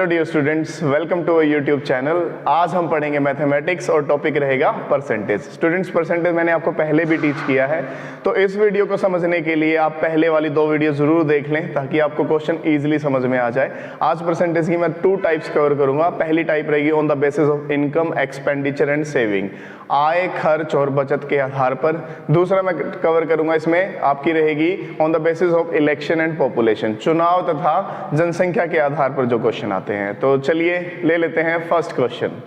Hello dear students, welcome to our YouTube channel. आज हम पढ़ेंगे मैथमेटिक्स और टॉपिक रहेगा परसेंटेज। स्टूडेंट्स, परसेंटेज मैंने आपको पहले भी टीच किया है, तो इस वीडियो को समझने के लिए आप पहले वाली 2 वीडियो जरूर देख लें ताकि आपको क्वेश्चन इजीली समझ में आ जाए। आज परसेंटेज की मैं 2 टाइप्स कवर करूंगा। पहली टाइप रहेगी on the basis of income, expenditure and saving, आय, खर्च और बचत के आधार पर। दूसरा मैं कवर करूंगा इसमें आपकी रहेगी on the basis of election and population, चुनाव तथा जनसंख्या के आधार पर जो क्वेश्चन आते हैं। तो चलिए ले लेते हैं फर्स्ट क्वेश्चन।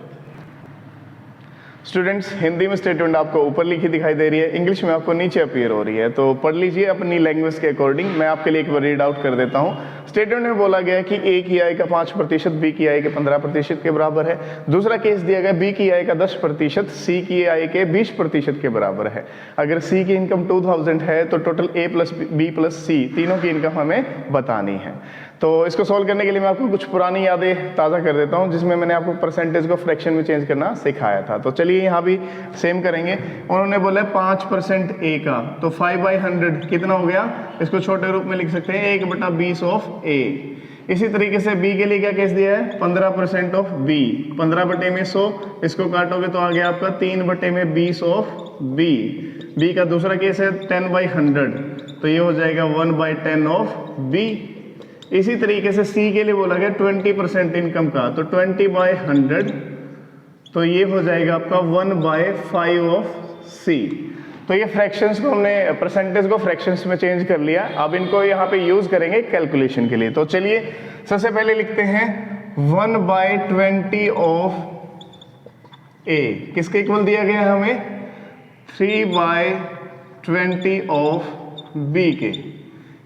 स्टूडेंट्स, हिंदी में स्टेटमेंट आपको ऊपर लिखी दिखाई दे रही है, इंग्लिश में आपको नीचे अपीयर हो रही है, तो पढ़ लीजिए अपनी लैंग्वेज के अकॉर्डिंग। मैं आपके लिए एक बार रीड आउट कर देता हूं। स्टेटमेंट में बोला गया है कि ए की आय का 5%, बी की आय के 15% के बराबर है। दूसरा केस दिया गया बी की आय का 10%, सी की आय के 20% के बराबर है। अगर सी की इनकम 2000 है तो total A plus B plus सी तीनों की इनकम हमें बतानी है। तो इसको सॉल्व करने के लिए मैं आपको कुछ पुरानी यादें ताज़ा कर देता हूं, जिसमें मैंने आपको परसेंटेज को फ्रैक्शन में चेंज करना सिखाया था। तो चलिए यहाँ भी सेम करेंगे। उन्होंने बोला 5% ए का, तो 5/100 कितना हो गया? इसको छोटे रूप में लिख सकते हैं 1/20 ऑफ ए। इसी तरीके से बी के लिए क्या केस दिया है? 15% ऑफ बी, 15/100, इसको काटोगे तो आ गया आपका 3/20 ऑफ बी। बी का दूसरा केस है 10/100, तो ये हो जाएगा 1/10 ऑफ बी। इसी तरीके से सी के लिए बोला गया 20% इनकम का, तो 20/100, तो ये हो जाएगा आपका 1/5 ऑफ सी। तो ये फ्रैक्शंस को हमने परसेंटेज को फ्रैक्शंस में चेंज कर लिया। अब इनको यहाँ पे यूज करेंगे कैलकुलेशन के लिए। तो चलिए सबसे पहले लिखते हैं 1/20 ऑफ ए, किसके इक्वल दिया गया है हमें? 3/20 ऑफ बी के।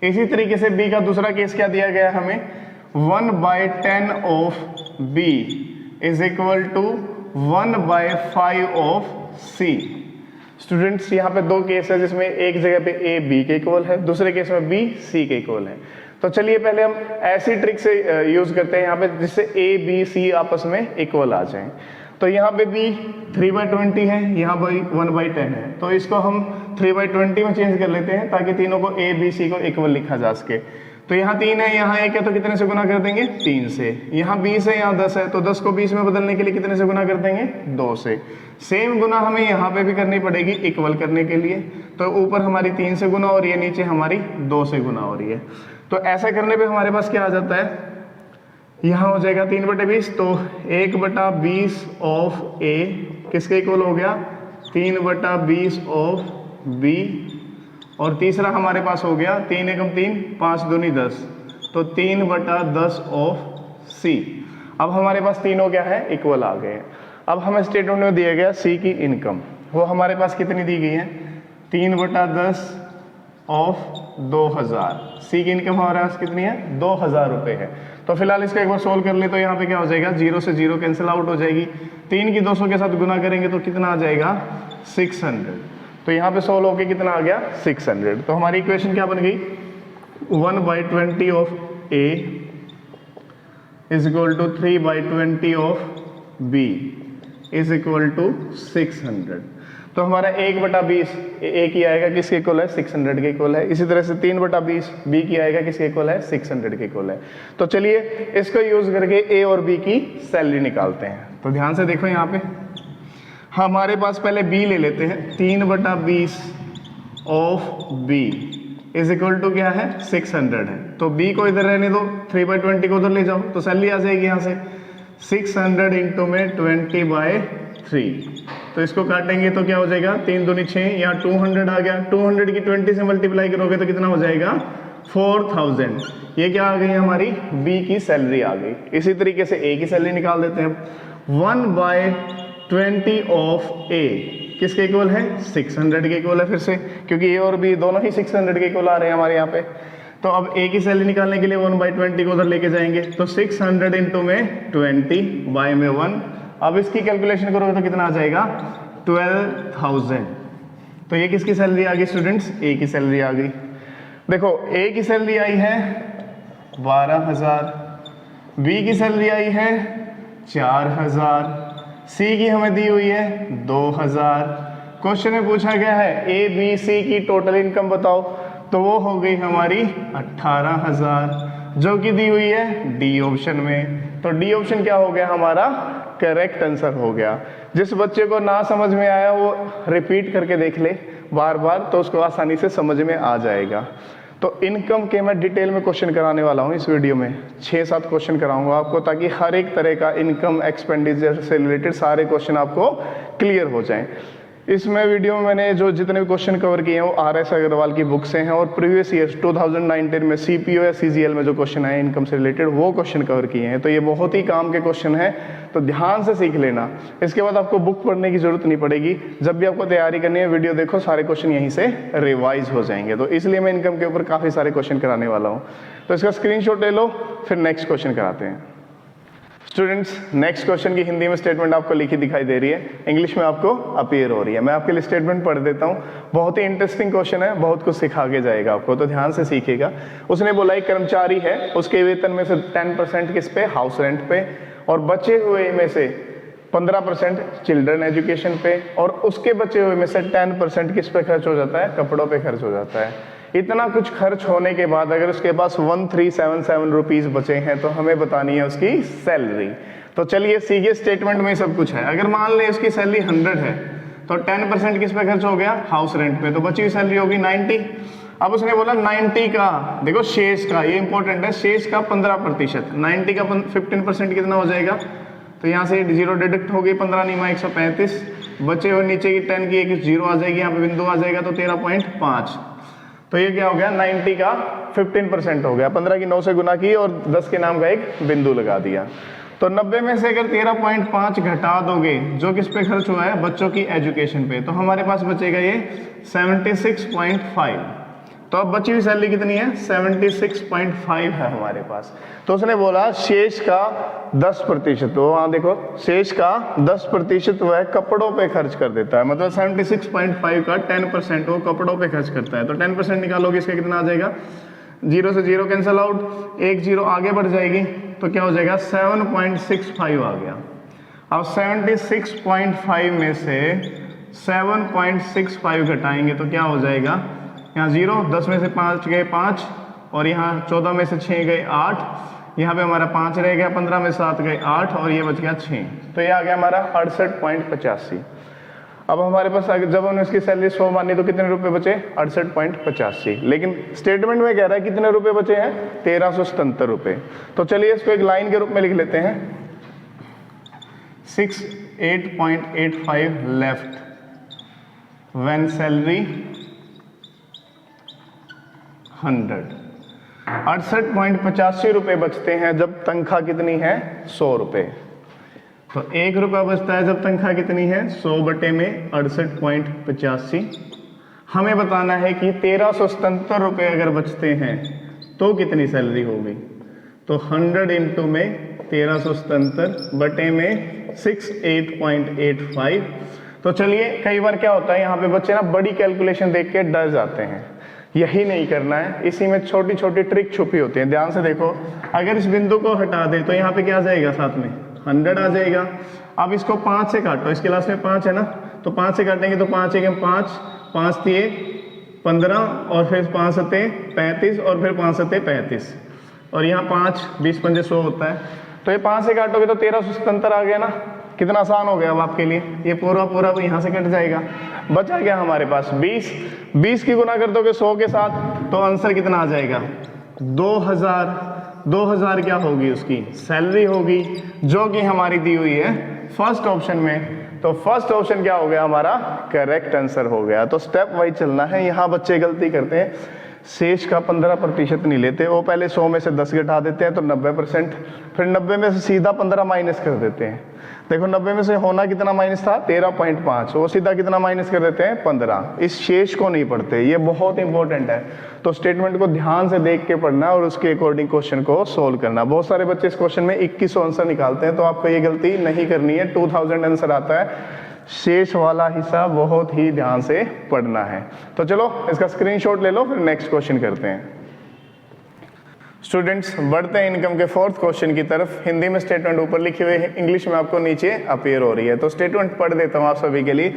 इसी तरीके से बी का दूसरा केस क्या दिया गया हमें? 1/10 of B is equal to 1/5 of C. Students, यहाँ पे 2 केस है जिसमें एक जगह पे ए बी के इक्वल है, दूसरे केस में बी सी के इक्वल है। तो चलिए पहले हम ऐसी ट्रिक से यूज करते हैं यहाँ पे जिससे ए बी सी आपस में इक्वल आ जाएं। तो यहाँ पे बी 3/20 है, यहाँ पर 1/10 है, तो इसको हम 3/20 में चेंज कर लेते हैं ताकि तीनों को ए बी सी को इक्वल लिखा जा सके। तो यहाँ 3 है, यहाँ 1 है, तो कितने से गुना कर देंगे? 3 से। यहाँ 20 है, यहाँ 10 है, तो 10 को 20 में बदलने के लिए कितने से गुना कर देंगे? 2 से। सेम गुना हमें यहाँ पे भी करनी पड़ेगी इक्वल करने के लिए। तो ऊपर हमारी 3 से गुना हो रही है, नीचे हमारी 2 से गुना हो रही है। तो ऐसा करने पे हमारे पास क्या आ जाता है? यहाँ हो जाएगा 3/20, तो 1/20 ऑफ ए किसके इक्वल हो गया? 3/20 ऑफ बी। और तीसरा हमारे पास हो गया 3 एकम 3, 5 दूनी 10, तो 3/10 ऑफ सी। अब हमारे पास तीनों क्या है? इक्वल आ गए हैं। अब हमें स्टेटमेंट में दिया गया सी की इनकम, वो हमारे पास कितनी दी गई है? 3/10 ऑफ 2000। सी की इनकम हमारे पास कितनी है? 2000 रुपये है। तो फिलहाल इसको एक बार सोल्व कर ले, तो यहाँ पे क्या हो जाएगा? 0 से 0 कैंसिल आउट हो जाएगी। 3 की 200 के साथ गुना करेंगे तो कितना आ जाएगा? 600। तो यहाँ पे सोल्व होके कितना आ गया? 600। तो हमारी इक्वेशन क्या बन गई? 1/20 of A is equal to 3/20 of B is equal to 600। तो हमारा 1/20 ए की आएगा किसके इक्वल है? 600 के इक्वल है। इसी तरह से 3/20 बी की आएगा किसके इक्वल है? 600 के इक्वल है। तो चलिए इसको यूज करके ए और बी की सैलरी निकालते हैं। तो ध्यान से देखो, यहाँ पे हमारे पास पहले बी ले लेते हैं। 3/20 of B is equal to क्या है? 600 है। तो बी को इधर रहने दो, 3/20 को उधर ले जाओ, तो सैलरी आ जाएगी यहाँ से 600 इंटू में 20/3। तो इसको काटेंगे तो क्या हो जाएगा? 3 दूनी 6, यहाँ 200 आ गया। 200 की 20 से मल्टीप्लाई करोगे तो कितना हो जाएगा? 4000। ये क्या आ गई? हमारी बी की सैलरी आ गई। इसी तरीके से ए की सैलरी निकाल देते हैं। 1/20 ऑफ ए किसके इक्वल है? 600 के इक्वल है, फिर से, क्योंकि ए और बी दोनों ही 600 के इक्वल आ रहे हैं हमारे यहाँ पे। तो अब ए की सैलरी निकालने के लिए 1/20 को उधर लेके जाएंगे, तो 600 इंटू में 20 बाय में 1। अब इसकी कैलकुलेशन करोगे तो कितना आ जाएगा? 12,000। तो ये किसकी सैलरी आ गई स्टूडेंट्स? ए की सैलरी आ गई। देखो, ए की सैलरी आई है 12,000, बी की सैलरी आई है 4,000, सी की हमें दी हुई है 2,000। क्वेश्चन में पूछा गया है ए बी सी की टोटल इनकम बताओ, तो वो हो गई हमारी 18,000, जो कि दी हुई है डी ऑप्शन में। तो डी ऑप्शन क्या हो गया हमारा करेक्ट आंसर हो गया। जिस बच्चे को ना समझ में आया वो रिपीट करके देख ले बार बार, तो उसको आसानी से समझ में आ जाएगा। तो इनकम के मैं डिटेल में क्वेश्चन कराने वाला हूँ इस वीडियो में, 6-7 क्वेश्चन कराऊंगा आपको, ताकि हर एक तरह का इनकम एक्सपेंडिचर से रिलेटेड सारे क्वेश्चन आपको क्लियर हो जाएं। इसमें वीडियो में मैंने जो जितने भी क्वेश्चन कवर किए हैं वो RS अग्रवाल की बुक से हैं, और प्रीवियस ईयर 2019 में CPO या CGL में जो क्वेश्चन आए इनकम से रिलेटेड वो क्वेश्चन कवर किए हैं। तो ये बहुत ही काम के क्वेश्चन हैं, तो ध्यान से सीख लेना। इसके बाद आपको बुक पढ़ने की जरूरत नहीं पड़ेगी, जब भी आपको तैयारी करनी है वीडियो देखो, सारे क्वेश्चन यहीं से रिवाइज हो जाएंगे। तो इसलिए मैं इनकम के ऊपर काफ़ी सारे क्वेश्चन कराने वाला हूँ। तो इसका स्क्रीनशॉट ले लो, फिर नेक्स्ट क्वेश्चन कराते हैं। स्टूडेंट्स, नेक्स्ट क्वेश्चन की हिंदी में स्टेटमेंट आपको लिखी दिखाई दे रही है, इंग्लिश में आपको अपीयर हो रही है। मैं आपके लिए स्टेटमेंट पढ़ देता हूँ, बहुत ही इंटरेस्टिंग क्वेश्चन है, बहुत कुछ सिखा के जाएगा आपको, तो ध्यान से सीखिएगा। उसने बोला एक कर्मचारी है, उसके वेतन में से 10% किस पे, हाउस रेंट पे, और बचे हुए में से 15% चिल्ड्रन एजुकेशन पे, और उसके बचे हुए में से 10% किस पे खर्च हो जाता है, कपड़ों पे खर्च हो जाता है। इतना कुछ खर्च होने के बाद अगर उसके पास 1377 रुपीज बचे हैं, तो हमें बतानी है उसकी सैलरी। तो चलिए सीखिए, स्टेटमेंट में सब कुछ है। अगर मान ले उसकी सैलरी 100 है, तो 10% किस पे खर्च हो गया, हाउस रेंट पे, तो बची हुई सैलरी होगी 90। अब उसने बोला 90 का, देखो शेष का, ये इंपॉर्टेंट है, शेष का 15%, 90 का 15% कितना हो जाएगा, तो यहाँ से 0 डिडक्ट हो गई, 15 × 135, बचे हुए नीचे की 10 की एक 0 आ जाएगी, यहाँ पे बिंदु आ जाएगा, तो 13.5। तो ये क्या हो गया, 90 का 15% हो गया, 15 की 9 से गुना की और 10 के नाम का एक बिंदु लगा दिया। तो 90 में से अगर 13.5 घटा दोगे, जो किस पे खर्च हुआ है, बच्चों की एजुकेशन पे, तो हमारे पास बचेगा ये 76.5। तो अब बची हुई सैलरी कितनी है, 76.5 है हमारे पास। तो उसने बोला शेष का 10%, तो वहाँ देखो शेष का 10% वह कपड़ों पे खर्च कर देता है, मतलब 76.5 का 10% वो कपड़ों पे खर्च करता है। तो 10% निकालोगे, इसका कितना आ जाएगा, 0 से 0 कैंसिल आउट, एक 0 आगे बढ़ जाएगी, तो क्या हो जाएगा, 7.65 आ गया। अब 76.5 में से 7.65 घटाएंगे तो क्या हो जाएगा, यहाँ 0, 10 में से 5 गए 5, और यहाँ 14 में से 6 गए 8, यहाँ पे हमारा 5 रह गया, 15 में 7 गए 8, और ये बच गया 6, तो ये आ गया हमारा 68.85। अब हमारे पास जब हमने इसकी सैलरी 100 मानी तो कितने रुपए बचे, 68.85। लेकिन स्टेटमेंट में कह रहा है कितने रुपए बचे हैं, 1377 रुपए। तो चलिए इसको एक लाइन के रूप में लिख लेते हैं, 68.85 लेफ्ट व्हेन सैलरी 100, 68.85 रुपए बचते हैं जब तनख्वाह कितनी है, 100 रुपए। तो 1 रुपया बचता है जब तनख्वाह कितनी है, 100 बटे में 68.85। हमें बताना है कि 1377 रुपए अगर बचते हैं तो कितनी सैलरी होगी, तो 100 इंटू में 1377 बटे में 68.85। तो चलिए, कई बार क्या होता है यहाँ पे बच्चे ना बड़ी कैलकुलेशन देख के डर जाते हैं, यही नहीं करना है, इसी में छोटी छोटी ट्रिक छुपी होती है। ध्यान से देखो, अगर इस बिंदु को हटा दे तो यहाँ पे क्या आ जाएगा, साथ में 100 आ जाएगा। अब इसको 5 से काटो, इसके लास्ट में 5 है ना, तो 5 से काटेंगे तो 5 1 5, 5 3 15, और फिर 5 7 35, और फिर 5 7 35, और यहाँ 5 20 पंजे 100 होता है। तो ये 5 से काटोगे तो 1377 आ गया ना, कितना आसान हो गया अब आपके लिए, ये पूरा पूरा यहाँ से कट जाएगा, बचा क्या हमारे पास 20। 20 की गुना कर दोगे 100 के साथ, तो आंसर कितना आ जाएगा, 2000। 2000 क्या होगी, उसकी सैलरी होगी, जो कि हमारी दी हुई है फर्स्ट ऑप्शन में। तो फर्स्ट ऑप्शन क्या हो गया हमारा, करेक्ट आंसर हो गया। तो स्टेप वाइज चलना है। यहाँ बच्चे गलती करते हैं, शेष का 15% नहीं लेते, वो पहले 100 में से 10 घटा देते हैं तो 90%, फिर 90 में से सीधा 15 माइनस कर देते हैं। देखो 90 में से होना कितना माइनस था, 13.5, वो सीधा कितना माइनस कर देते हैं, 15। इस शेष को नहीं पढ़ते, ये बहुत इंपॉर्टेंट है। तो स्टेटमेंट को ध्यान से देख के पढ़ना और उसके अकॉर्डिंग क्वेश्चन को सोल्व करना। बहुत सारे बच्चे इस क्वेश्चन में 2100 आंसर निकालते हैं, तो आपको ये गलती नहीं करनी है। 2000 आंसर आता है, शेष वाला हिस्सा बहुत ही ध्यान से पढ़ना है। तो चलो इसका स्क्रीनशॉट ले लो, फिर नेक्स्ट क्वेश्चन करते हैं। स्टूडेंट्स बढ़ते हैं इनकम के फोर्थ क्वेश्चन की तरफ। हिंदी में स्टेटमेंट ऊपर लिखे हुए हैं, इंग्लिश में आपको नीचे अपीयर हो रही है, तो स्टेटमेंट पढ़ देता हूँ आप सभी के लिए।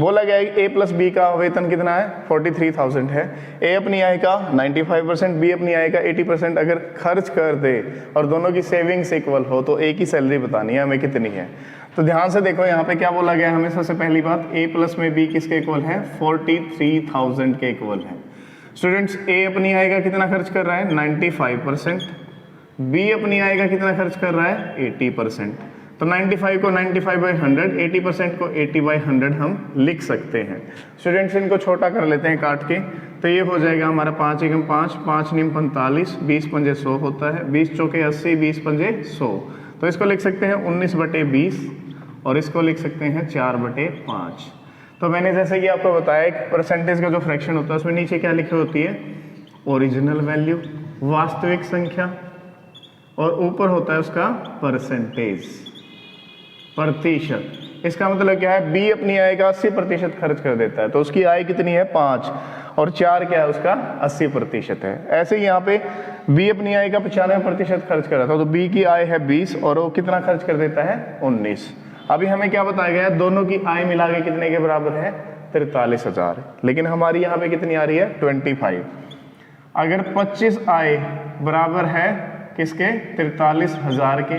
बोला गया है ए प्लस बी का वेतन कितना है, 43,000 है। ए अपनी आय का 95%, बी अपनी आय का 80% अगर खर्च कर दे और दोनों की सेविंग्स इक्वल हो तो ए की सैलरी बतानी है हमें कितनी है। तो ध्यान से देखो यहाँ पे क्या बोला गया है हमें। सबसे पहली बात, ए प्लस में बी किसके इक्वल है, 43,000 के इक्वल है। स्टूडेंट्स ए अपनी आय का कितना खर्च कर रहा है, 95%। बी अपनी आय का कितना खर्च कर रहा है, 80%। तो 95 को 95/100, 80% को 80/100 हम लिख सकते हैं। स्टूडेंट्स इनको छोटा कर लेते हैं काट के, तो ये हो जाएगा हमारा 5 एकम 5, 5 नीम 45, 20 पंजे 100 होता है, 20 चौके 80, 20 पंजे 100। तो इसको लिख सकते हैं 19/20 और इसको लिख सकते हैं 4/5। तो मैंने जैसे कि आपको बताया एक परसेंटेज का जो फ्रैक्शन होता है उसमें नीचे क्या लिखी होती है, ओरिजिनल वैल्यू, वास्तविक संख्या, और ऊपर होता है उसका परसेंटेज, प्रतिशत। इसका मतलब क्या है, बी अपनी आय का 80% खर्च कर देता है, तो उसकी आय कितनी है 5, और 4 क्या है उसका 80% है। ऐसे ही यहाँ पे बी अपनी आय का 95% खर्च कर रहा था, तो बी की आय है 20 और वो कितना खर्च कर देता है 19। अभी हमें क्या बताया गया है, दोनों की आय मिला के कितने के बराबर है, 43,000। लेकिन हमारी यहाँ पे कितनी आ रही है 25। अगर 25 आय बराबर है किसके, 43,000 के,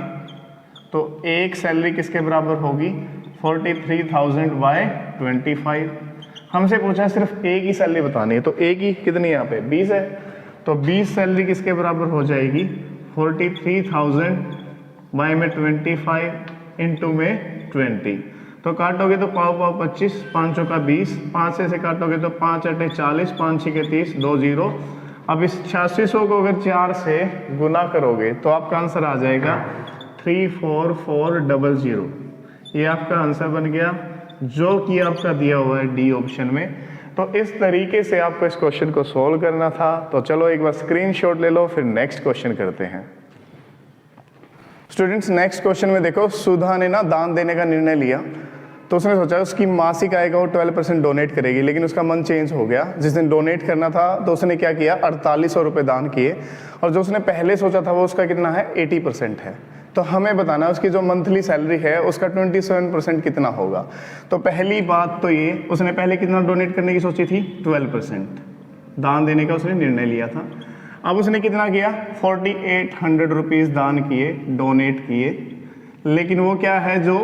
तो एक सैलरी किसके बराबर होगी, 43,000/25। हमसे पूछा सिर्फ ए की सैलरी बतानी है, तो ए की कितनी यहाँ पे 20 है, तो 20 सैलरी किसके बराबर हो जाएगी, 43,000/25 इंटू में 20। तो काटोगे तो पाव पाव 25, 5 का 20, 5 से काटोगे तो 5 8 40, 5 6 30, 2 0। अब इस 8600 को अगर 4 से गुना करोगे तो आपका आंसर आ जाएगा 34400। ये आपका आंसर बन गया, जो कि आपका दिया हुआ है डी ऑप्शन में। तो इस तरीके से आपको इस क्वेश्चन को सोल्व करना था। तो चलो एक बार स्क्रीनशॉट ले लो, फिर नेक्स्ट क्वेश्चन करते हैं। स्टूडेंट्स नेक्स्ट क्वेश्चन में देखो, सुधा ने ना दान देने का निर्णय लिया, तो उसने सोचा उसकी मासिक आय का वो 12% डोनेट करेगी, लेकिन उसका मन चेंज हो गया। जिस दिन डोनेट करना था तो उसने क्या किया, 4800 रुपये दान किए, और जो उसने पहले सोचा था वो उसका कितना है 80% है। तो हमें बताना है उसकी जो मंथली सैलरी है उसका 27% कितना होगा। तो पहली बात तो ये, उसने पहले कितना डोनेट करने की सोची थी, 12% दान देने का उसने निर्णय लिया था। अब उसने कितना किया, 4800 रुपीज़ दान किए, डोनेट किए, लेकिन वो क्या है, जो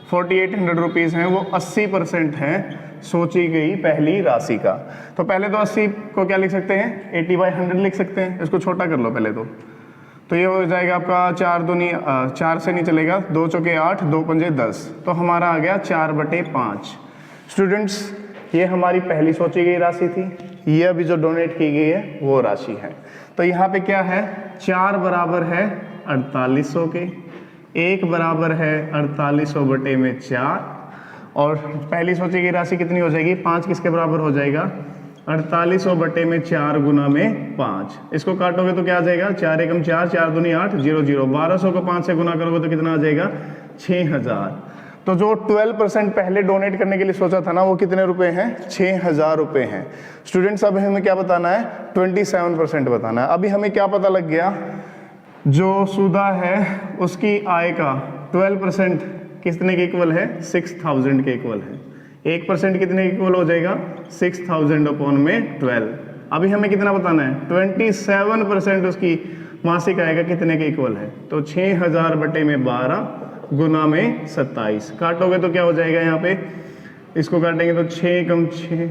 4800 रुपीज़ हैं वो 80% है सोची गई पहली राशि का। तो पहले तो 80 को क्या लिख सकते हैं, 80/100 लिख सकते हैं। इसको छोटा कर लो पहले तो ये हो जाएगा आपका 4 दूनी 4 से नहीं चलेगा, 2 चौके 8, 2 पंजे 10, तो हमारा आ गया 4/5। स्टूडेंट्स ये हमारी पहली सोची गई राशि थी, ये अभी जो डोनेट की गई है वो राशि है। तो यहाँ पे क्या है, 4 बराबर है 4800 के, 1 बराबर है 4800/4, और पहली सोची गई राशि कितनी हो जाएगी, 5 किसके बराबर हो जाएगा, 4800/4 गुना में 5। इसको काटोगे तो क्या आ जाएगा, 4 एकम 4, 4 दूनी 8, 0 0। 1200 को 5 से गुना करोगे तो कितना आ जाएगा, 6000। तो जो 12% पहले डोनेट करने के लिए सोचा था ना, वो कितने रुपए हैं, 6000 रुपये हैं। स्टूडेंट्स अब हमें क्या बताना है, 27% बताना है। अभी हमें क्या पता लग गया, जो सुधा है उसकी आय का 12% कितने के इक्वल है, 6000 के इक्वल है। 1% कितने के इक्वल हो जाएगा, 6000/12। अभी हमें कितना बताना है, 27% उसकी मासिक आय का कितने के इक्वल है, तो 6000/12 गुना में 27। काटोगे तो क्या हो जाएगा, यहाँ पे इसको काटेंगे तो 6 कम 6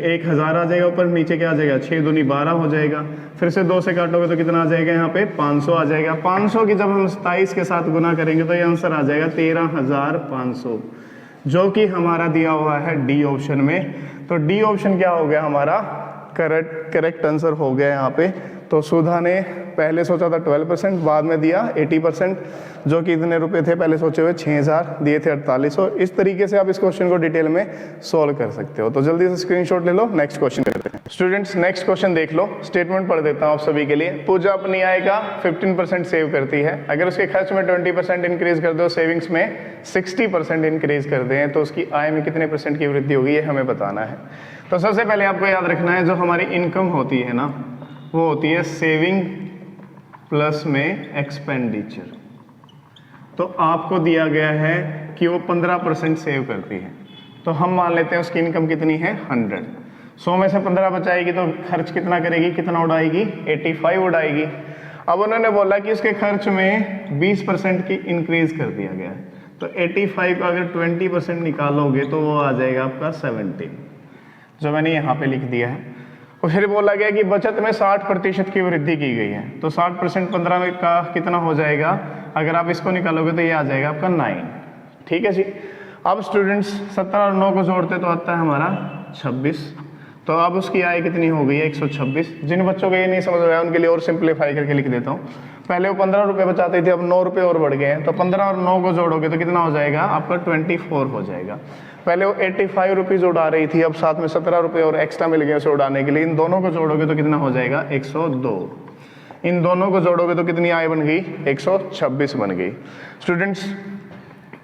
1000 आ जाएगा ऊपर, नीचे क्या आ जाएगा, 6 दूनी 12 हो जाएगा। फिर से 2 से काटोगे तो कितना आ जाएगा, यहाँ पे 500 आ जाएगा। 500 की जब हम 27 के साथ गुना करेंगे तो ये आंसर आ जाएगा 13,500, जो कि हमारा दिया हुआ है डी ऑप्शन में। तो डी ऑप्शन क्या हो गया हमारा, करेक्ट आंसर हो गया यहाँ पे। तो सुधा ने पहले सोचा था 12%, बाद में दिया 80%, जो कि इतने रुपए थे पहले सोचे हुए 6000, दिए थे 4800। इस तरीके से आप इस क्वेश्चन को डिटेल में सोल्व कर सकते हो। तो जल्दी से स्क्रीनशॉट ले लो, नेक्स्ट क्वेश्चन करते हैं। स्टूडेंट्स नेक्स्ट क्वेश्चन देख लो, स्टेटमेंट पढ़ देता हूँ आप सभी के लिए। पूजा अपनी आय का 15% सेव करती है, अगर उसके खर्च में 20% इंक्रीज कर दो, सेविंग्स में 60% इंक्रीज कर दें, तो उसकी आय में कितने % की वृद्धि होगी, ये हमें बताना है। तो सबसे पहले आपको याद रखना है, जो हमारी इनकम होती है ना, वो होती है सेविंग प्लस में एक्सपेंडिचर। तो आपको दिया गया है कि वो 15% सेव करती है, तो हम मान लेते हैं उसकी इनकम कितनी है 100। 100 में से 15 बचाएगी तो खर्च कितना करेगी, कितना उड़ाएगी, 85 उड़ाएगी। अब उन्होंने बोला कि उसके खर्च में 20% की इंक्रीज कर दिया गया है, तो 85 का अगर 20% निकालोगे तो वो आ जाएगा आपका 70, जो मैंने यहाँ पे लिख दिया है। और फिर बोला गया कि बचत में 60% की वृद्धि की गई है, तो 60% 15 का कितना हो जाएगा, अगर आप इसको निकालोगे तो ये आ जाएगा आपका 9। ठीक है जी। अब स्टूडेंट्स 17 और 9 को जोड़ते तो आता है हमारा 26। तो अब उसकी आय कितनी हो गई है 126। जिन बच्चों को ये नहीं समझ रहा है उनके लिए और सिंप्लीफाई करके लिख देता हूँ। पहले वो 15 रुपये बचाते थे, अब 9 रुपये और बढ़ गए हैं, तो 15 और 9 को जोड़ोगे तो कितना हो जाएगा आपका 24 हो जाएगा। पहले वो 85 रुपीज़ उड़ा रही थी, अब साथ में 17 रुपये और एक्स्ट्रा मिल गए उसे उड़ाने के लिए। इन दोनों को जोड़ोगे तो कितना हो जाएगा 102। इन दोनों को जोड़ोगे तो कितनी आय बन गई 126 बन गई। स्टूडेंट्स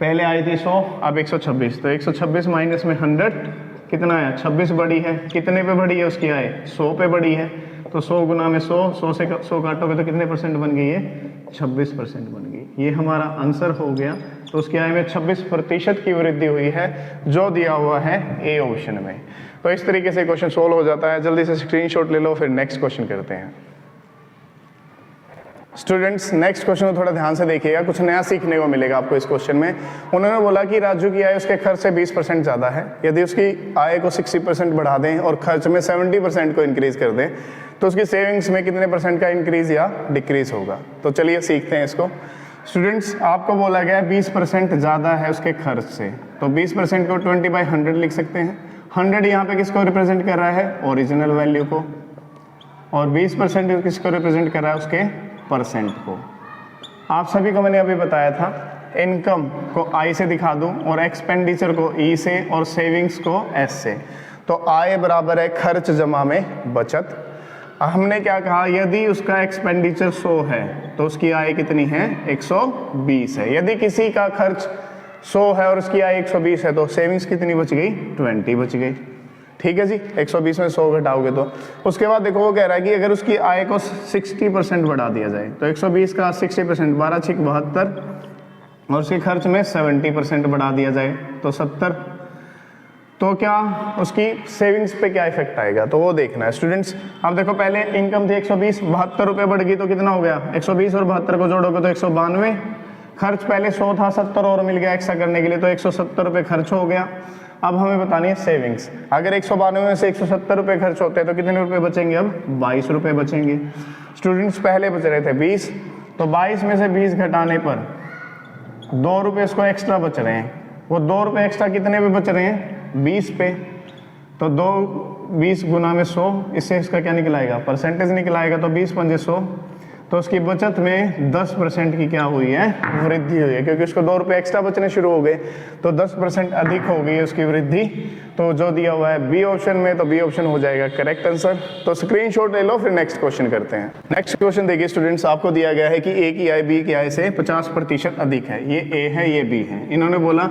पहले आई थी 100, अब 126, तो 126 माइनस में 100 कितना है 26 बढ़ी है। कितने पे बढ़ी है उसकी आय 100 पे बढ़ी है, तो 100 गुना में 100, 100 से 100 काटोगे तो कितने परसेंट बन गई है 26% बन गई। ये हमारा आंसर हो गया। तो उसकी आय में 26% की वृद्धि हुई है, जो दिया हुआ है ए ऑप्शन में। तो इस तरीके से क्वेश्चन सोल्व हो जाता है। जल्दी से स्क्रीनशॉट ले लो, फिर नेक्स्ट क्वेश्चन करते हैं। स्टूडेंट्स नेक्स्ट क्वेश्चन को थोड़ा ध्यान से देखिएगा, कुछ नया सीखने को मिलेगा आपको इस क्वेश्चन में। उन्होंने बोला कि राजू की आय उसके खर्च से 20% ज़्यादा है। यदि उसकी आय को 60% बढ़ा दें और खर्च में 70% को इंक्रीज कर दें तो उसकी सेविंग्स में कितने परसेंट का इंक्रीज या डिक्रीज होगा। तो चलिए सीखते हैं इसको। स्टूडेंट्स आपको बोला गया 20% ज़्यादा है उसके खर्च से, तो 20% को 20/100 लिख सकते हैं। 100 यहाँ पे किसको रिप्रेजेंट कर रहा है, ओरिजिनल वैल्यू को, और 20% किसको रिप्रेजेंट कर रहा है, उसके परसेंट को। आप सभी को मैंने अभी बताया था इनकम को आई से दिखा दूं और एक्सपेंडिचर को ई से और सेविंग्स को एस से। तो आय बराबर है खर्च जमा में बचत। हमने क्या कहा, यदि उसका एक्सपेंडिचर 100 है तो उसकी आय कितनी है 120 है। यदि किसी का खर्च 100 है और उसकी आय 120 है तो सेविंग्स कितनी बच गई 20 बच गई। ठीक है जी। 120 में 100 घटाओगे तो उसके बाद देखो वो कह रहा है कि अगर उसकी आय को 60% बढ़ा दिया जाए, तो 120 का 60% 12 × 72, और उसके खर्च में 70% बढ़ा दिया जाए तो 70, तो क्या उसकी सेविंग्स पे क्या इफेक्ट आएगा, तो वो देखना है स्टूडेंट्स। अब देखो पहले इनकम थी 120, 72 रुपये बढ़ गई तो कितना हो गया 120 और 72 को जोड़ोगे तो 192। खर्च पहले 100 था, 70 और मिल गया एक्स्ट्रा करने के लिए, तो 170 रुपये खर्च हो गया। अब हमें बतानी है सेविंग्स। अगर 192 में से 170 रुपये खर्च होते हैं तो कितने रुपए बचेंगे, अब 22 रुपये बचेंगे। स्टूडेंट्स पहले बच रहे थे 20, तो 22 में से 20 घटाने पर 2 रुपये इसको एक्स्ट्रा बच रहे हैं। वो 2 रुपये एक्स्ट्रा कितने पे बच रहे हैं 20 पे, तो 20 गुना में 100, इससे इसका क्या निकलाएगा परसेंटेज निकलाएगा, तो 20 पंजे 100, तो उसकी बचत में 10% की क्या हुई है वृद्धि हुई है, क्योंकि उसको 2 रुपये एक्स्ट्रा बचने शुरू हो गए, तो 10% अधिक हो गई है उसकी वृद्धि। तो जो दिया हुआ है बी ऑप्शन में, तो बी ऑप्शन हो जाएगा करेक्ट आंसर। तो स्क्रीनशॉट ले लो, फिर नेक्स्ट क्वेश्चन करते हैं। नेक्स्ट क्वेश्चन देखिए स्टूडेंट्स, आपको दिया गया है कि ए की आय बी की आय से 50% अधिक है। ये ए है, ये बी है। इन्होंने बोला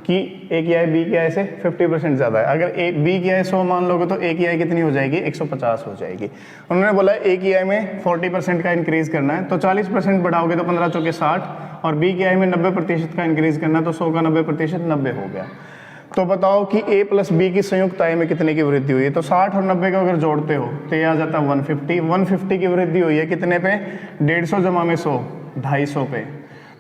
कि ए की आय बी की आय से 50% ज़्यादा है। अगर ए बी की आय 100 मान लोगे तो ए की आय कितनी हो जाएगी 150 हो जाएगी। उन्होंने बोला ए की आय में 40% का इंक्रीज करना है, तो 40% बढ़ाओगे तो 15 चौके 60, और बी की आय में 90% का इंक्रीज करना है, तो 100 का 90% 90 हो गया। तो बताओ कि ए प्लस बी की संयुक्त आय में कितने की वृद्धि हुई है। तो 60 और 90 को अगर जोड़ते हो तो ये आ जाता है 150 की वृद्धि हुई है। कितने पे 150 जमा में 100 250 पे,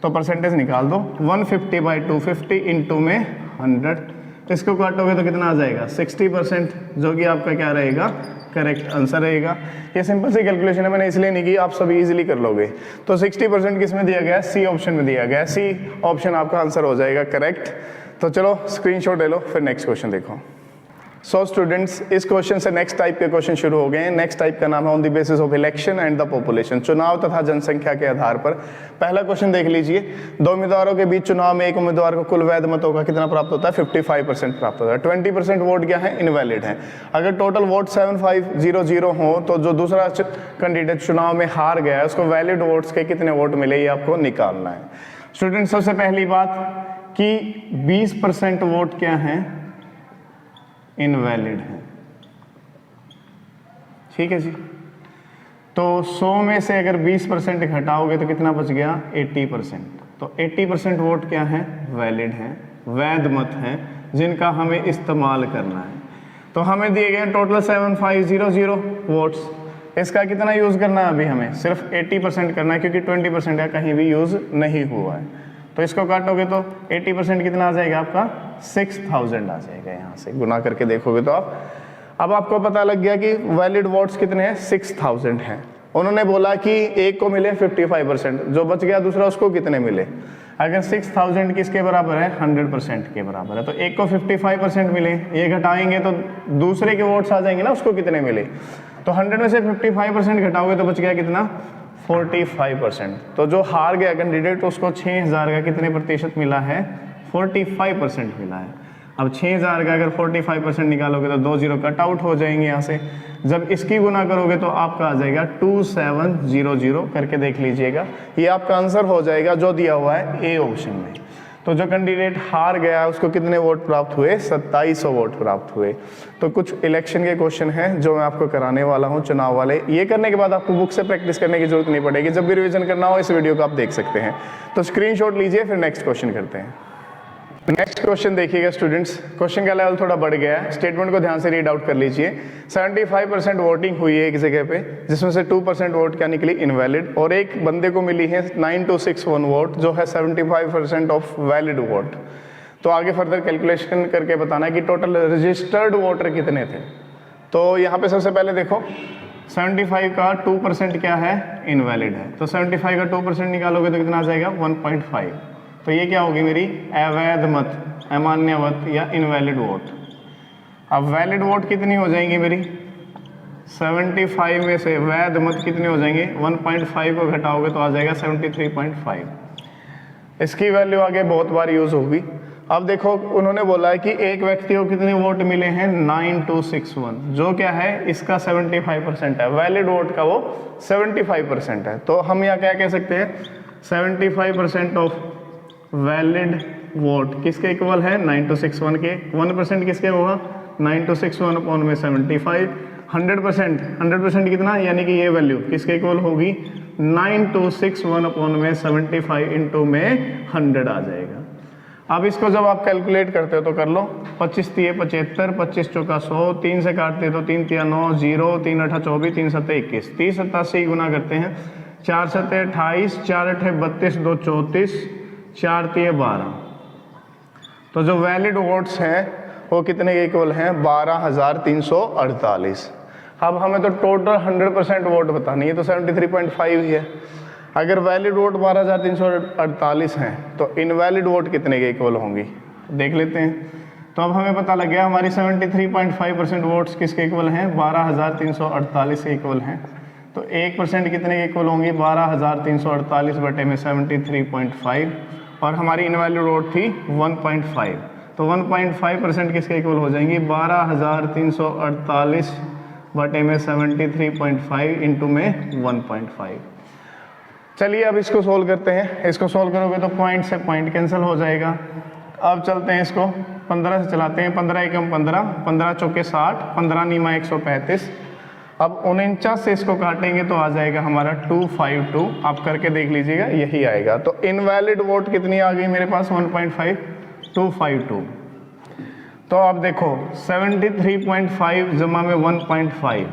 तो परसेंटेज निकाल दो। 150/250 इंटू में 100, इसको काटोगे तो कितना आ जाएगा 60%, जो कि आपका क्या रहेगा करेक्ट आंसर रहेगा। ये सिंपल सी कैलकुलेशन है, मैंने इसलिए नहीं की, आप सभी इजीली कर लोगे। तो 60% किस में दिया गया है, सी ऑप्शन में दिया गया है। सी ऑप्शन आपका आंसर हो जाएगा करेक्ट। तो चलो स्क्रीनशॉट ले लो, फिर नेक्स्ट क्वेश्चन देखो। सो स्टूडेंट्स, इस क्वेश्चन से नेक्स्ट टाइप के क्वेश्चन शुरू हो गए हैं। नेक्स्ट टाइप का नाम है on the basis of election and the population, चुनाव तथा जनसंख्या के आधार पर। पहला क्वेश्चन देख लीजिए, 2 उम्मीदवारों के बीच चुनाव में एक उम्मीदवार को कुल वैध मतों का कितना प्राप्त होता है 55% प्राप्त होता है। 20% वोट क्या है इनवैलिड है। अगर टोटल वोट 7500 हो तो जो दूसरा कैंडिडेट चुनाव में हार गया है उसको वैलिड वोट्स के कितने वोट मिले ये आपको निकालना है। स्टूडेंट सबसे पहली बात कि 20% वोट क्या है इनवैलिड है। ठीक है जी। तो 100 में से अगर 20% घटाओगे तो कितना बच गया? 80%। तो 80% वोट क्या है? वैलिड हैं, वैध मत हैं, जिनका हमें इस्तेमाल करना है। तो हमें दिए गए टोटल 7500 वोट्स। इसका कितना यूज़ करना है? अभी हमें सिर्फ 80% करना है, क्योंकि 20% का कहीं भी यूज़ नहीं हुआ है। तो इसको काटोगे तो 80% कितना आ जाएगा आपका? 6000 आ जाएगा। यहाँ से गुना करके देखोगे तो आप, अब आपको पता लग गया कि वैलिड वोट्स कितने हैं? 6000 हैं। उन्होंने बोला कि एक को मिले 55%, जो बच गया दूसरा उसको कितने मिले? अगर 6000 किसके बराबर है? 100% के बराबर है। तो एक को 55% मिले, ये घटाएंगे तो दूसरे के वोट्स आ जाएंगे ना, उसको कितने मिले? तो 100 में से 55% घटाओगे तो बच गया कितना? 45%। तो जो हार गया कैंडिडेट उसको 6000 का कितने प्रतिशत मिला है? 45% मिला है। अब 6000 का अगर 45% निकालोगे तो 2 जीरो कट आउट हो जाएंगे यहाँ से। जब इसकी गुना करोगे तो आपका आ जाएगा 2700। करके देख लीजिएगा, ये आपका आंसर हो जाएगा जो दिया हुआ है ए ऑप्शन में। तो जो कैंडिडेट हार गया उसको कितने वोट प्राप्त हुए? 2700 वोट प्राप्त हुए। तो कुछ इलेक्शन के क्वेश्चन हैं जो मैं आपको कराने वाला हूं, चुनाव वाले। ये करने के बाद आपको बुक से प्रैक्टिस करने की जरूरत नहीं पड़ेगी। जब भी रिवीजन करना हो इस वीडियो को आप देख सकते हैं। तो स्क्रीनशॉट लीजिए, फिर नेक्स्ट क्वेश्चन करते हैं। नेक्स्ट क्वेश्चन देखिएगा स्टूडेंट्स, क्वेश्चन का लेवल थोड़ा बढ़ गया है। स्टेटमेंट को ध्यान से रीड आउट कर लीजिए। 75% वोटिंग हुई है एक जगह पे, जिसमें से 2% वोट क्या निकली? इनवैलिड। और एक बंदे को मिली है 9261 वोट, जो है 75% ऑफ वैलिड वोट। तो आगे फर्दर कैलकुलेशन करके बताना है कि टोटल रजिस्टर्ड वोटर कितने थे। तो यहाँ पे सबसे पहले देखो 75 का 2% क्या है? इनवैलिड है। तो 75 का 2% निकालोगे तो कितना आ जाएगा? 1.5। तो ये क्या होगी मेरी? अवैध मत, अमान्य मत या इनवैलिड वोट। अब वैलिड वोट कितनी हो जाएंगी मेरी? 75 में से वैध मत कितने हो जाएंगे? 1.5 को घटाओगे तो आ जाएगा 73.5। इसकी वैल्यू आगे बहुत बार यूज होगी। अब देखो उन्होंने बोला है कि एक व्यक्ति को कितने वोट मिले हैं? 9261, जो क्या है? इसका 75% है। वैलिड वोट का वो 75% है। तो हम यहाँ क्या कह सकते हैं? 75% ऑफ वैलिड वोट किसके इक्वल है? 9261 के। 1% किसके होगा? 9261 अपॉन में 75। 100% कितना? यानी कि ये वैल्यू किसके इक्वल होगी? 9261 अपॉन में 75 इंटू में 100 आ जाएगा। अब इसको जब आप कैलकुलेट करते हो तो कर लो। 25 तिये 75, 25 चौका 100, 3 से काटते तो 3 तिया 9, 0, 3 अठा 24, 3 सत्ते 21, 30 87 गुना करते हैं। 4 सत्ते 28, 4 अठे 32, 2 34, 4 तिये 12। तो जो वैलिड वोट्स हैं वो कितने के इक्वल हैं? 12348। अब हमें तो टोटल 100% वोट बतानी है, तो 73.5 ही है। अगर वैलिड वोट 12348 हैं तो इनवैलिड वोट कितने के इक्वल होंगी देख लेते हैं। तो अब हमें पता लग गया हमारी 73.5% वोट्स किसके इक्वल हैं? 12348 के इक्वल हैं। तो 1% कितने के इक्वल होंगी? 12348 बटे में 73.5। और हमारी इनवैलिड वोट थी 1.5। तो 1.5% किसके इक्वल हो जाएंगी? 12348 बटे में 73.5 इंटू में 1.5। चलिए अब इसको सोल्व करते हैं। इसको सोल्व करोगे तो पॉइंट से पॉइंट कैंसिल हो जाएगा। अब चलते हैं इसको 15 से चलाते हैं। 15 एकम 15, 15 चौके 60, 15 नीमा 135। अब 49 से इसको काटेंगे तो आ जाएगा हमारा 252। आप करके देख लीजिएगा, यही आएगा। तो इनवैलिड वोट कितनी आ गई मेरे पास? 1.5, 252। तो अब देखो 73.5 जमा में 1.5,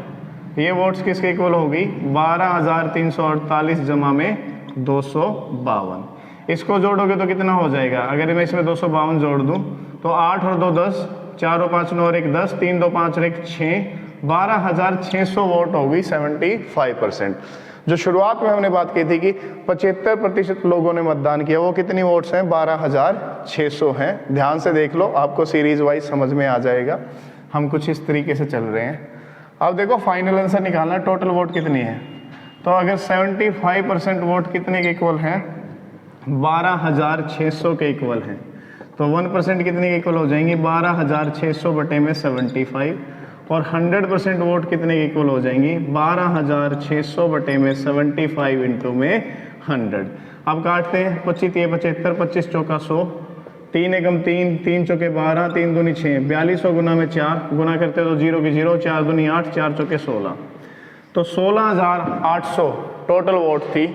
ये वोट्स किसके इक्वल होगी? 12348 जमा में 252। इसको जोड़ोगे तो कितना हो जाएगा? अगर मैं इसमें 252 जोड़ दूं तो 8 और 2 10, 4 और 5 9 और 1 10, 3 2 5 और 1 6, 12600 वोट होगी 75%। जो शुरुआत में हमने बात की थी कि 75% लोगों ने मतदान किया, वो कितनी वोट्स हैं? 12600 हैं। ध्यान से देख लो, आपको सीरीज वाइज समझ में आ जाएगा। हम कुछ इस तरीके से चल रहे हैं। अब देखो फाइनल आंसर निकालना, टोटल वोट कितनी है। तो अगर 75% वोट कितने के इक्वल हैं? 12600 के इक्वल हैं। तो 1% कितने के इक्वल हो जाएंगी? 12600 बटे में 75। और 100% वोट कितने के इक्वल हो जाएंगी? 12600 बटे में 75 इंटू में 100। अब काटते हैं। 25 तिये 75, 25 चौका 100, 3 एकम 3, 3 चौके 12, 3 दूनी 6, 4200 गुना में 4 गुना करते तो 0 की 0, 4 दूनी 8, 4 चौके 16। तो 16,800 टोटल वोट थी,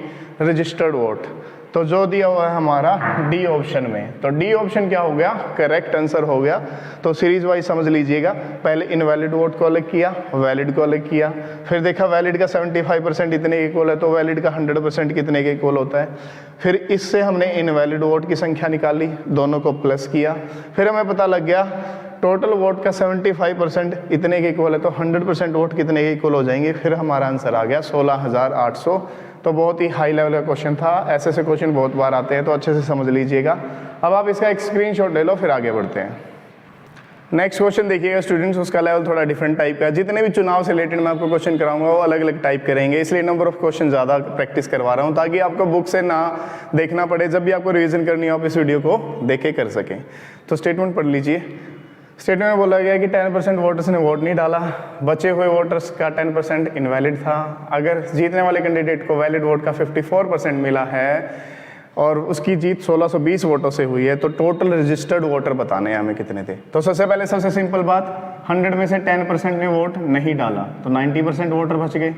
रजिस्टर्ड वोट। तो जो दिया हुआ है हमारा डी ऑप्शन में, तो डी ऑप्शन क्या हो गया, करेक्ट आंसर हो गया। तो सीरीज वाइज समझ लीजिएगा, पहले इनवैलिड वोट को अलग किया, वैलिड को अलग किया, फिर देखा वैलिड का 75% इतने के इक्वल है, तो वैलिड का 100% कितने के इक्वल होता है। फिर इससे हमने इनवैलिड वोट की संख्या निकाली, दोनों को प्लस किया, फिर हमें पता लग गया टोटल वोट का 75% इतने के इक्वल है, तो 100% वोट कितने के इक्वल हो जाएंगे। फिर हमारा आंसर आ गया 16,800। तो बहुत ही हाई लेवल का क्वेश्चन था, ऐसे से क्वेश्चन बहुत बार आते हैं, तो अच्छे से समझ लीजिएगा। अब आप इसका एक स्क्रीनशॉट ले लो, फिर आगे बढ़ते हैं। नेक्स्ट क्वेश्चन देखिएगा स्टूडेंट्स, उसका लेवल थोड़ा डिफरेंट टाइप का है। जितने भी चुनाव से रिलेटेड मैं आपको क्वेश्चन कराऊंगा वो अलग अलग टाइप करेंगे, इसलिए नंबर ऑफ क्वेश्चन ज़्यादा प्रैक्टिस करवा रहा हूँ, ताकि आपको बुक से ना देखना पड़े, जब भी आपको रिवीजन करनी हो आप इस वीडियो को देख के कर सकें। तो स्टेटमेंट पढ़ लीजिए। स्टेटमेंट में बोला गया कि 10% वोटर्स ने वोट नहीं डाला, बचे हुए वोटर्स का 10% इनवैलिड था। अगर जीतने वाले कैंडिडेट को वैलिड वोट का 54% मिला है और उसकी जीत 1620 वोटों से हुई है, तो टोटल रजिस्टर्ड वोटर बताने हैं हमें कितने थे। तो सबसे पहले सबसे सिंपल बात, 100 में से 10% ने वोट नहीं डाला, तो 90% वोटर बच गए।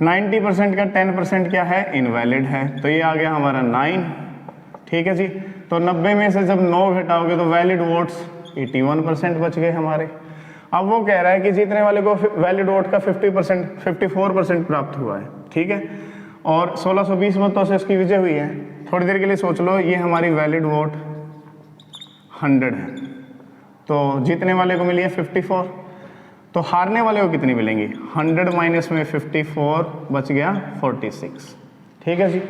90% का 10% क्या है, इनवैलिड है, तो ये आ गया हमारा 9। ठीक है जी। तो 90 में से जब 9 घटाओगे तो वैलिड वोट्स 81% बच गए हमारे। अब वो कह रहा है कि जीतने वाले को वैलिड वोट का 54% प्राप्त हुआ है। ठीक है, और 1620 मतों से उसकी विजय हुई है। थोड़ी देर के लिए सोच लो, ये हमारी वैलिड वोट 100 है, तो जीतने वाले को मिली है 54, तो हारने वाले को कितनी मिलेंगी, 100 माइनस में 54 बच गया 46। ठीक है जी।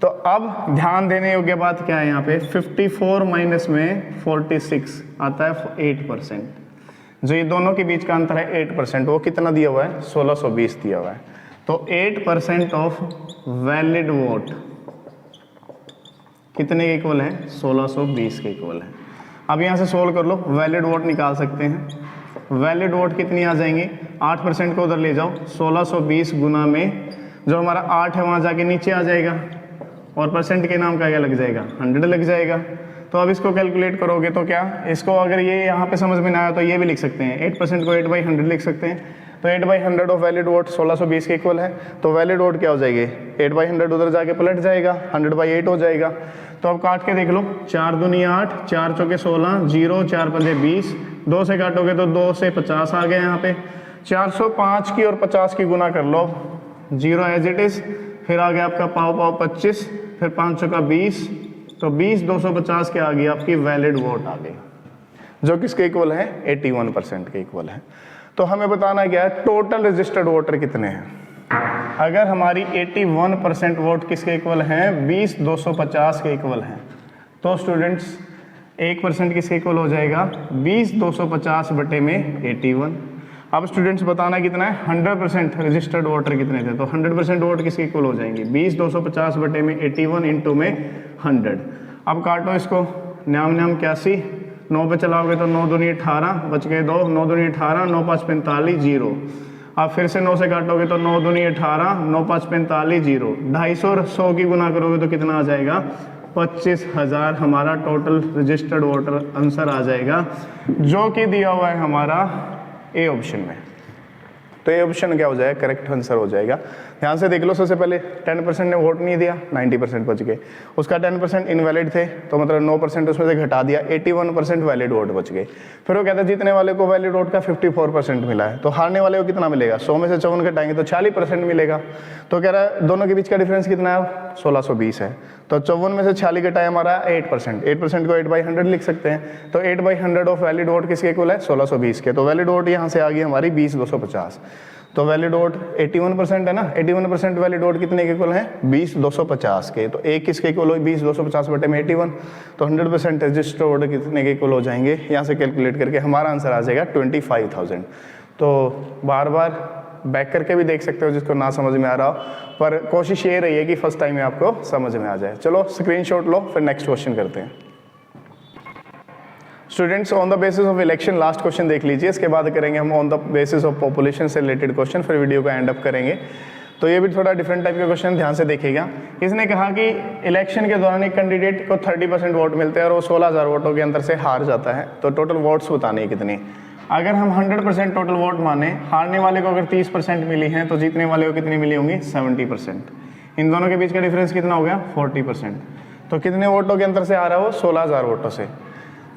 तो अब ध्यान देने योग्य बात क्या है, यहाँ पे 54 माइनस में 46 आता है 8%। जो ये दोनों के बीच का अंतर है 8%, वो कितना दिया हुआ है, 1620 दिया हुआ है। तो 8% ऑफ वैलिड वोट कितने के इक्वल है, 1620 के इक्वल है। अब यहाँ से सोल्व कर लो, वैलिड वोट निकाल सकते हैं। वैलिड वोट कितनी आ जाएंगी, 8% को उधर ले जाओ, 1620 गुना में जो हमारा 8 है वहाँ जाके नीचे आ जाएगा, और परसेंट के नाम का क्या लग जाएगा, 100 लग जाएगा। तो अब इसको कैलकुलेट करोगे तो क्या, इसको अगर ये यहाँ पे समझ में ना आया तो ये भी लिख सकते हैं, 8% को 8/100 लिख सकते हैं। तो 8/100 ऑफ वैलिड वोट 1620 के इक्वल है, तो वैलिड वोट क्या हो जाएगी, 8/100 उधर जाके पलट जाएगा, 100/8 हो जाएगा। तो अब काट के देख लो, 4 दूनी 8, 4 चौके 16, 0 4 पंजे 20, 2 से काटोगे तो 2 से 50 आ गए यहाँ पे। 405 की और 50 की गुना कर लो, 0 एज इट इज, फिर आ गया आपका पाव 25, फिर 5 चौका 20, तो 20 250 के आ गई आपकी वैलिड वोट आ गई, जो किसके इक्वल है, 81% के इक्वल है। तो हमें बताना क्या है, टोटल रजिस्टर्ड वोटर कितने हैं। अगर हमारी 81% वोट किसके इक्वल हैं, 20 250 के इक्वल हैं, तो स्टूडेंट्स 1% किसके इक्वल हो जाएगा, 20 250 बटे में 81। अब स्टूडेंट्स बताना कितना है, 100% रजिस्टर्ड वोटर कितने थे, तो 100% वोट किसके इक्वल हो जाएंगे, 20 250 बटे में 81 इंटू में 100। अब काटो इसको, न्याम 81, 9 पे चलाओगे तो 9 दूनी 18, बच गए 2, 9 दूनी 18, 9 5 45, 0। अब फिर से 9 से काटोगे तो 9 दूनी 18, 9 5 45, 0। 250 और 100 की गुना करोगे तो कितना आ जाएगा, 25,000 हमारा टोटल रजिस्टर्ड वोटर आंसर आ जाएगा, जो कि दिया हुआ है हमारा ए ऑप्शन में। तो ए ऑप्शन क्या हो जाएगा, करेक्ट आंसर हो जाएगा। ध्यान से देख लो, सबसे पहले 10% ने वोट नहीं दिया, 90% बच गए, उसका 10% इनवैलिड थे, तो मतलब 9% उसमें से घटा दिया, 81% वैलिड वोट बच गए। फिर वो कहता है जीतने वाले को वैलिड वोट का 54% मिला है, तो हारने वाले को कितना मिलेगा, 100 में से 54 घटाएंगे तो 40% मिलेगा। तो कह रहा है दोनों के बीच का डिफरेंस कितना है, 1620 है, तो 54 में से 40 घटाए हमारा 8%, 8% को 8/100 लिख सकते हैं। तो 8/100 ऑफ वैलिड वोट किसके इक्वल है, 1620 के। तो वैलिड वोट यहाँ से आ गई हमारी 20 250। तो वैलिड वोट 81% है ना, 81% वैलिड वोट कितने के इक्वल है, 20 250 के। तो एक किसके इक्वल हो, 20 250 बटे में 81, तो 100% रजिस्टर्ड वोट कितने के इक्वल हो जाएंगे, यहाँ से कैलकुलेट करके हमारा आंसर आ जाएगा 25,000। तो बार बार बैक करके भी देख सकते हो जिसको ना समझ में आ रहा हो, पर कोशिश ये रही है कि फर्स्ट टाइम में आपको समझ में आ जाए। चलो स्क्रीनशॉट लो, फिर नेक्स्ट क्वेश्चन करते हैं। Students, on the basis of election, last question देख लीजिए, इसके बाद करेंगे हम on the basis of population से रिलेटेड क्वेश्चन, फिर वीडियो को एंड अप करेंगे। तो ये भी थोड़ा डिफरेंट टाइप का क्वेश्चन, ध्यान से देखिएगा। इसने कहा कि इलेक्शन के दौरान एक कैंडिडेट को 30% वोट मिलते हैं और वो 16,000 वोटों के अंदर से हार जाता है, तो टोटल वोट्स बताने कितनी। अगर हम 100% टोटल वोट माने, हारने वाले को अगर 30% मिली हैं तो जीतने वाले को कितनी मिली होंगी? 70%। इन दोनों के बीच का डिफरेंस कितना हो गया? 40%। तो कितने वोटों के अंतर से आ रहा हो? 16,000 वोटों से।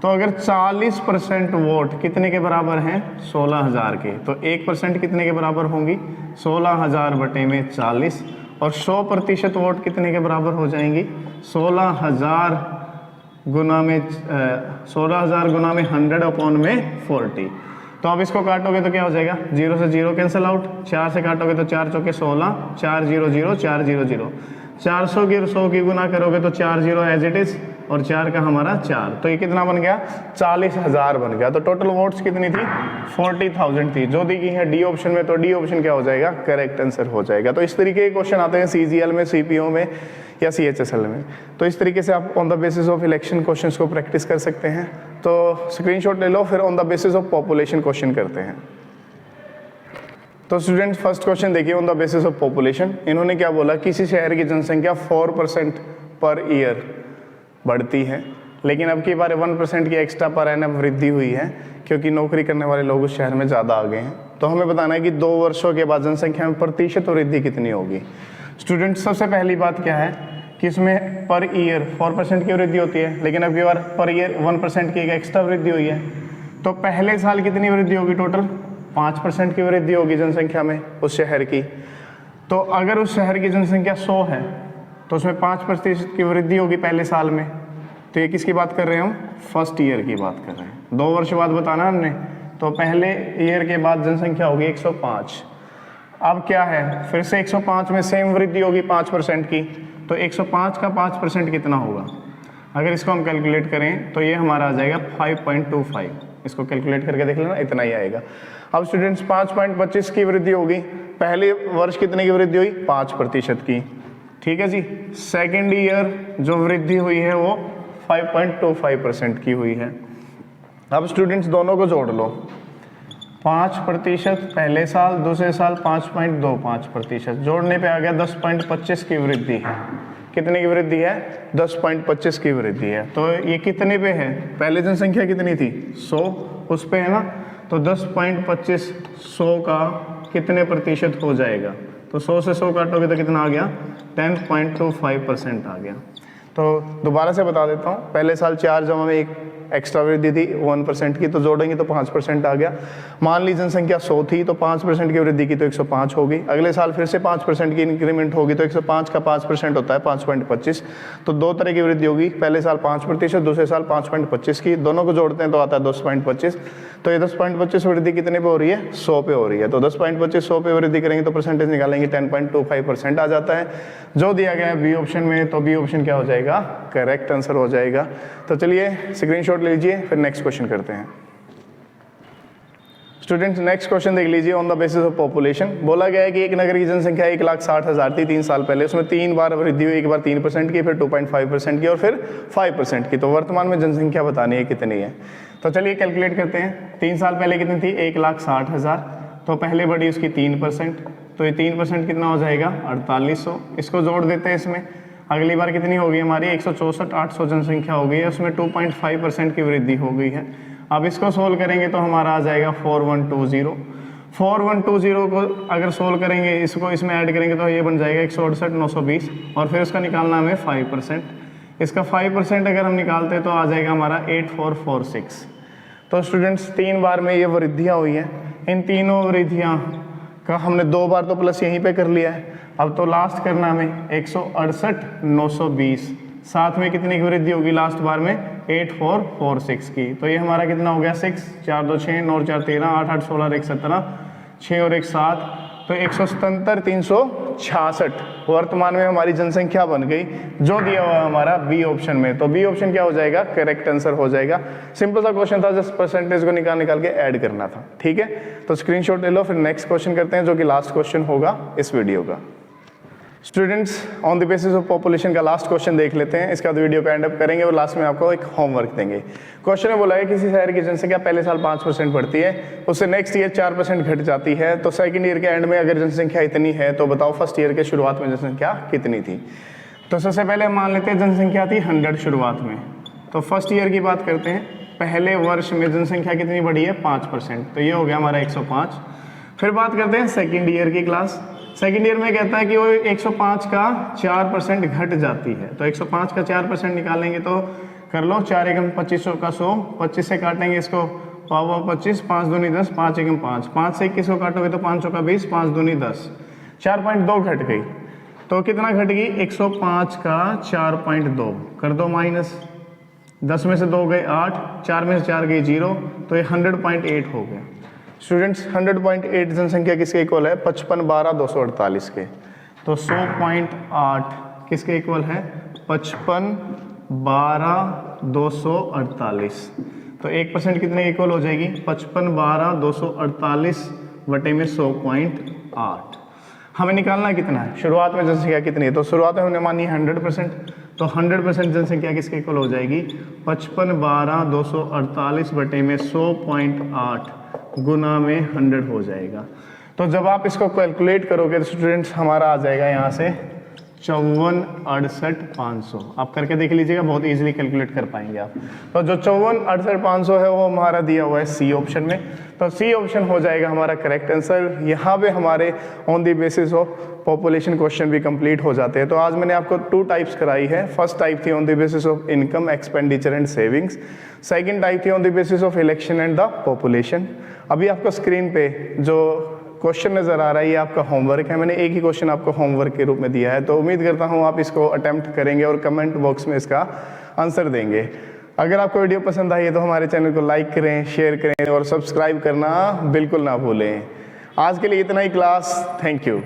तो अगर 40% वोट कितने के बराबर हैं? 16,000 के, तो 1% कितने के बराबर होंगी? 16,000 बटे में 40, और 100% वोट कितने के बराबर हो जाएंगी? 16,000 गुना में 100/100 तो अब इसको काटोगे तो क्या हो जाएगा? 0 से 0 कैंसिल आउट, 4 से काटोगे तो 4 चौके 16, 4 0 0 4 0 0, 400 की 100 की गुना करोगे तो 4 0 एज इट इज, और 4 का हमारा 4, तो ये कितना बन गया? 40,000 बन गया। तो टोटल वोट्स कितनी थी? 40,000 थी, जो दी गई है डी ऑप्शन में। तो डी ऑप्शन क्या हो जाएगा? करेक्ट आंसर हो जाएगा। तो इस तरीके के क्वेश्चन आते हैं CGL में, CPO में या CHSL में। तो इस तरीके से आप on the basis of election questions को प्रैक्टिस कर सकते हैं। तो स्क्रीनशॉट ले लो, फिर on the basis of population question करते हैं। तो स्टूडेंट्स फर्स्ट क्वेश्चन देखिए, on the basis of population इन्होंने क्या बोला? किसी शहर की जनसंख्या 4% पर ईयर बढ़ती है, लेकिन अब की बार 1% की एक्स्ट्रा पर एनम वृद्धि हुई है, क्योंकि नौकरी करने वाले लोग उस शहर में ज़्यादा आ गए हैं। तो हमें बताना है कि 2 वर्षों के बाद जनसंख्या में प्रतिशत वृद्धि कितनी होगी। स्टूडेंट्स सबसे पहली बात क्या है कि इसमें पर ईयर 4% की वृद्धि होती है, लेकिन अब की बार पर ईयर 1% की एक एक्स्ट्रा वृद्धि हुई है। तो पहले साल कितनी वृद्धि होगी? टोटल 5% की वृद्धि होगी जनसंख्या में उस शहर की। तो अगर उस शहर की जनसंख्या 100 है तो उसमें 5% की वृद्धि होगी पहले साल में। तो ये किसकी बात कर रहे हैं हम? फर्स्ट ईयर की बात कर रहे हैं। 2 वर्ष बाद बताना हमने, तो पहले ईयर के बाद जनसंख्या होगी 105। अब क्या है? फिर से 105 में सेम वृद्धि होगी 5% की। तो 105 का 5% कितना होगा? अगर इसको हम कैलकुलेट करें तो ये हमारा आ जाएगा 5.25। इसको कैलकुलेट करके देख लेना, इतना ही आएगा। अब स्टूडेंट्स 5.25 की वृद्धि होगी। पहले वर्ष कितने की वृद्धि हुई? 5% की। ठीक है जी। सेकेंड ईयर जो वृद्धि हुई है वो 5.25% की हुई है। अब स्टूडेंट्स दोनों को जोड़ लो, 5% पहले साल, दूसरे साल 5.25%, जोड़ने पे आ गया 10.25 की वृद्धि है। कितने की वृद्धि है? 10.25 की वृद्धि है। तो ये कितने पे है? पहले जनसंख्या कितनी थी? 100, उस पे है ना। तो 10.25 100 का कितने प्रतिशत हो जाएगा? तो 100 से 100 काटोगे तो कितना आ गया? 10.25% आ गया। तो दोबारा से बता देता हूँ, पहले साल 4 जमा में 1 एक्स्ट्रा वृद्धि थी 1% की, तो जोड़ेंगे तो 5% आ गया। मान ली जनसंख्या 100 थी तो 5% की वृद्धि की तो 105 होगी। अगले साल फिर से 5% की इंक्रीमेंट होगी, तो 105 का 5% होता है 5.25। तो 2 तरह की वृद्धि होगी, पहले साल 5%, दूसरे साल 5.25 की। दोनों को जोड़ते हैं तो आता है 10.25। तो ये 10.25 वृद्धि कितने पे हो रही है? 100 पे हो रही है। तो 10.25 100 पे वृद्धि करेंगे तो परसेंटेज निकालेंगे 10.25% आ जाता है, जो दिया गया है बी ऑप्शन में। तो बी ऑप्शन क्या हो जाएगा? करेक्ट आंसर हो जाएगा। तो चलिए स्क्रीनशॉट ले लीजिए, फिर नेक्स्ट क्वेश्चन करते हैं। स्टूडेंट्स नेक्स्ट क्वेश्चन देख लीजिए। On the basis of population बोला गया है कि एक नगर की जनसंख्या 1,60,000 थी 3 साल पहले, उसमें 3 बार वृद्धि हुई, एक बार 3% की, फिर 2.5% की और फिर 5% की। तो वर्तमान में जनसंख्या बतानी है कितनी है। तो चलिए कैलकुलेट करते हैं। 3 साल पहले कितनी थी? 1,60,000। तो पहले बढ़ी उसकी 3%, तो ये 3% कितना हो जाएगा? 4800। इसको जोड़ देते हैं इसमें। अगली बार कितनी होगी हमारी? 164,800 जनसंख्या हो गई है, उसमें 2.5% की वृद्धि हो गई है। अब इसको सोल्व करेंगे तो हमारा आ जाएगा 4120। 4120 को अगर सोल्व करेंगे, इसको इसमें ऐड करेंगे तो ये बन जाएगा 168,920, और फिर इसका निकालना हमें 5%। इसका 5% अगर हम निकालते हैं तो आ जाएगा हमारा 8446। तो स्टूडेंट्स 3 बार में ये वृद्धियाँ हुई हैं। इन तीनों वृद्धियाँ का हमने 2 बार तो प्लस यहीं पे कर लिया है। अब तो लास्ट करना हमें 168,920, साथ में कितनी की वृद्धि होगी लास्ट बार में? 8446 की। तो ये हमारा कितना हो गया? 6, 4 2 6, 9 4 13, 8 8 16 1 17, 6 और 1 7, तो 177,366 वर्तमान में हमारी जनसंख्या बन गई, जो दिया हुआ है हमारा बी ऑप्शन में। तो बी ऑप्शन क्या हो जाएगा? करेक्ट आंसर हो जाएगा। सिंपल सा क्वेश्चन था, जस्ट परसेंटेज को निकाल के ऐड करना था। ठीक है, तो स्क्रीनशॉट ले लो, फिर नेक्स्ट क्वेश्चन करते हैं जो कि लास्ट क्वेश्चन होगा इस वीडियो का। Students on the basis of population का लास्ट क्वेश्चन देख लेते हैं, इसका वीडियो का एंड अप करेंगे और लास्ट में आपको एक होमवर्क देंगे। क्वेश्चन में बोला है किसी शहर की जनसंख्या पहले साल 5% बढ़ती है, उससे नेक्स्ट ईयर 4% घट जाती है, तो सेकंड ईयर के एंड में अगर जनसंख्या इतनी है तो बताओ फर्स्ट ईयर के शुरुआत में जनसंख्या कितनी थी। तो सबसे पहले हम मान लेते हैं जनसंख्या थी 100 शुरुआत में। तो फर्स्ट ईयर की बात करते हैं, पहले वर्ष में जनसंख्या कितनी बढ़ी है 5%, तो ये हो गया हमारा 105। फिर बात करते हैं सेकेंड ईयर की क्लास। सेकेंड ईयर में कहता है कि वो 105 का 4% घट जाती है, तो 105 का 4% निकालेंगे तो कर लो, 4 एकम 2500 का 100, 25 से काटेंगे इसको, पाव 25, 5 दूनी 10, 5 एकम 5, 5 से 21 को काटोगे तो 500 का 20, 5 दूनी 10, 4.2 घट गई। तो कितना घट गई, 105 का 4.2 कर दो माइनस, 10 में से 2 गए 8, 4 में से 4 गई 0, तो ये 100.8 हो गया। स्टूडेंट्स 100.8 जनसंख्या किसके इक्वल है, 55 12 248 के। तो 100.8 किसके इक्वल है, 55 12 248। तो 1% कितने के इक्वल हो जाएगी, 55 12 248 बटे में 100.8। हमें निकालना कितना है, शुरुआत में जनसंख्या कितनी है, तो शुरुआत में हमने मानी 100%, तो 100% जनसंख्या किसके इक्वल हो जाएगी, 55 12 248 बटे में 100.8 गुना में 100 हो जाएगा। तो जब आप इसको कैलकुलेट करोगे तो स्टूडेंट्स हमारा आ जाएगा यहाँ से 54 68 500। आप करके देख लीजिएगा, बहुत इजीली कैलकुलेट कर पाएंगे आप। तो जो 54 68 500 है वो हमारा दिया हुआ है सी ऑप्शन में, तो सी ऑप्शन हो जाएगा हमारा करेक्ट आंसर। यहाँ पे हमारे on the basis of population question भी कंप्लीट हो जाते हैं। तो आज मैंने आपको 2 टाइप्स कराई है। फर्स्ट टाइप थी on the basis of income expenditure and savings, second type थी on the basis of election and the population. अभी आपको स्क्रीन पे जो क्वेश्चन नज़र आ रहा है ये आपका होमवर्क है, मैंने एक ही क्वेश्चन आपको होमवर्क के रूप में दिया है, तो उम्मीद करता हूँ आप इसको अटेम्प्ट करेंगे और कमेंट बॉक्स में इसका आंसर देंगे। अगर आपको वीडियो पसंद आई है तो हमारे चैनल को लाइक करें, शेयर करें और सब्सक्राइब करना बिल्कुल ना भूलें। आज के लिए इतना ही क्लास, थैंक यू।